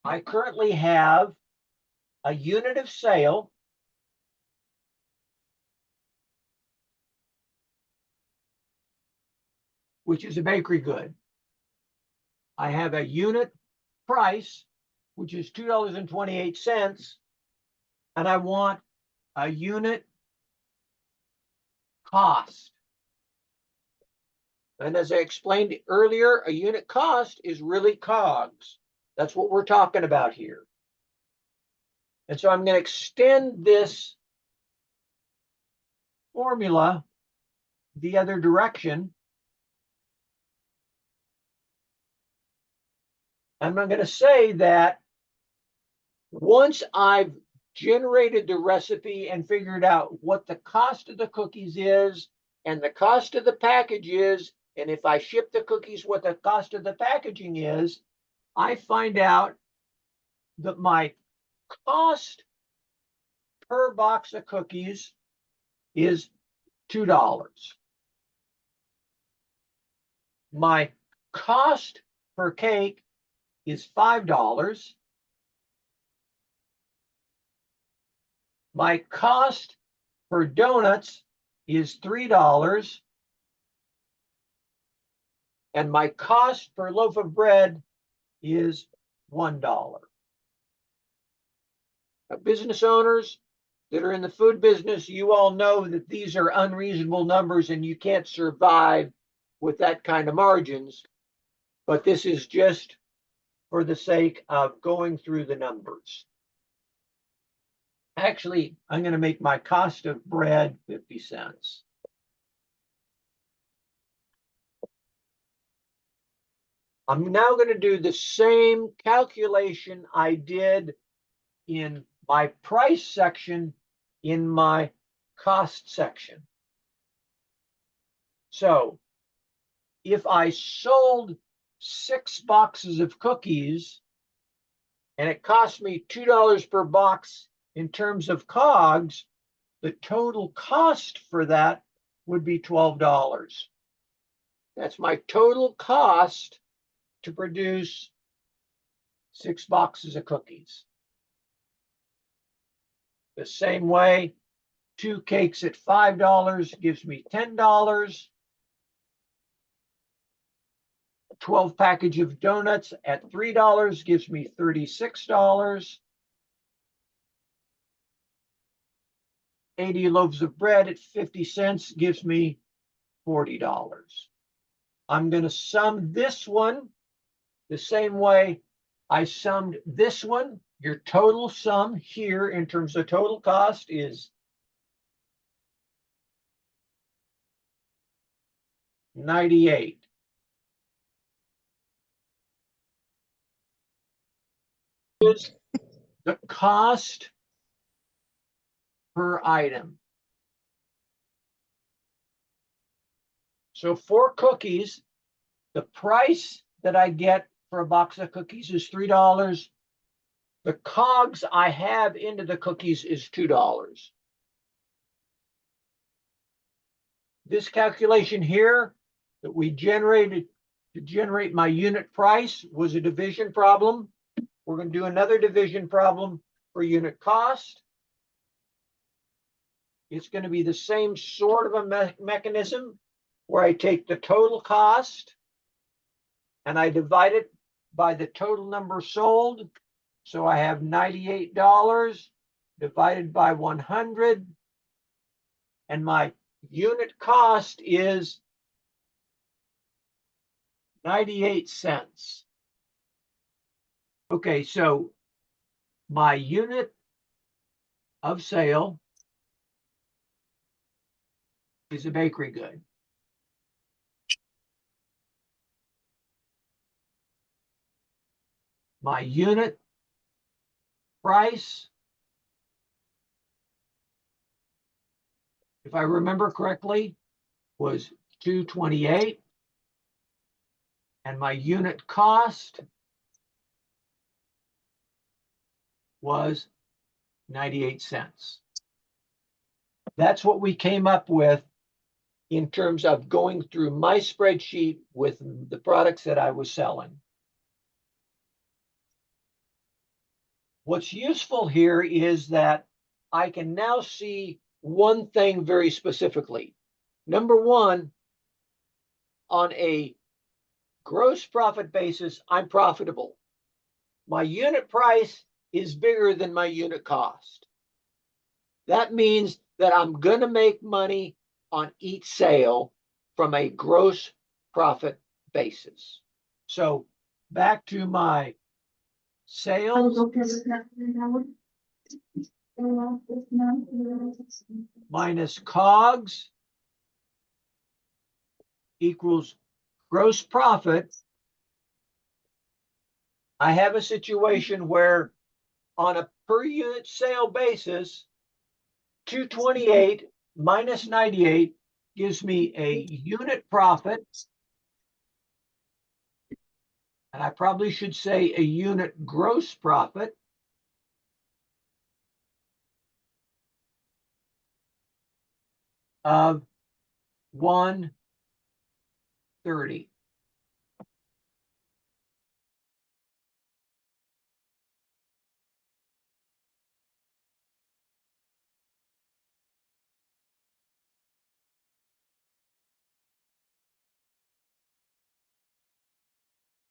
I currently have a unit of sale which is a bakery good. I have a unit price, which is $2.28, and I want a unit cost. And as I explained earlier, a unit cost is really COGS. That's what we're talking about here. And so I'm going to extend this formula the other direction. And I'm going to say that once I've generated the recipe and figured out what the cost of the cookies is and the cost of the package is, and if I ship the cookies, what the cost of the packaging is, I find out that my cost per box of cookies is $2. My cost per cake is $5. My cost per donuts is $3. And my cost per loaf of bread is $1. Now, business owners that are in the food business, you all know that these are unreasonable numbers and you can't survive with that kind of margins. But this is just for the sake of going through the numbers. Actually, I'm going to make my cost of bread 50 cents. I'm now going to do the same calculation I did in my price section in my cost section. So if I sold 6 boxes of cookies and it cost me $2 per box in terms of COGS, the total cost for that would be $12. That's my total cost to produce 6 boxes of cookies. The same way, 2 cakes at $5 gives me $10. 12 package of donuts at $3 gives me $36. 80 loaves of bread at 50 cents gives me $40. I'm going to sum this one the same way I summed this one. Your total sum here in terms of total cost is $98. Is the cost per item. So for cookies, the price that I get for a box of cookies is $3. The COGS I have into the cookies is $2. This calculation here that we generated to generate my unit price was a division problem. We're going to do another division problem for unit cost. It's going to be the same sort of a mechanism where I take the total cost and I divide it by the total number sold. So I have $98 divided by 100. And my unit cost is 98 cents. Okay, so my unit of sale is a bakery good. My unit price, if I remember correctly, was $2.28, and my unit cost was 98 cents. That's what we came up with in terms of going through my spreadsheet with the products that I was selling. What's useful here is that I can now see one thing very specifically. Number one, on a gross profit basis, I'm profitable. My unit price is bigger than my unit cost. That means that I'm going to make money on each sale from a gross profit basis. So back to my sales minus COGS equals gross profit. I have a situation where on a per unit sale basis, 228 minus 98 gives me a unit profit. And I probably should say a unit gross profit of 130.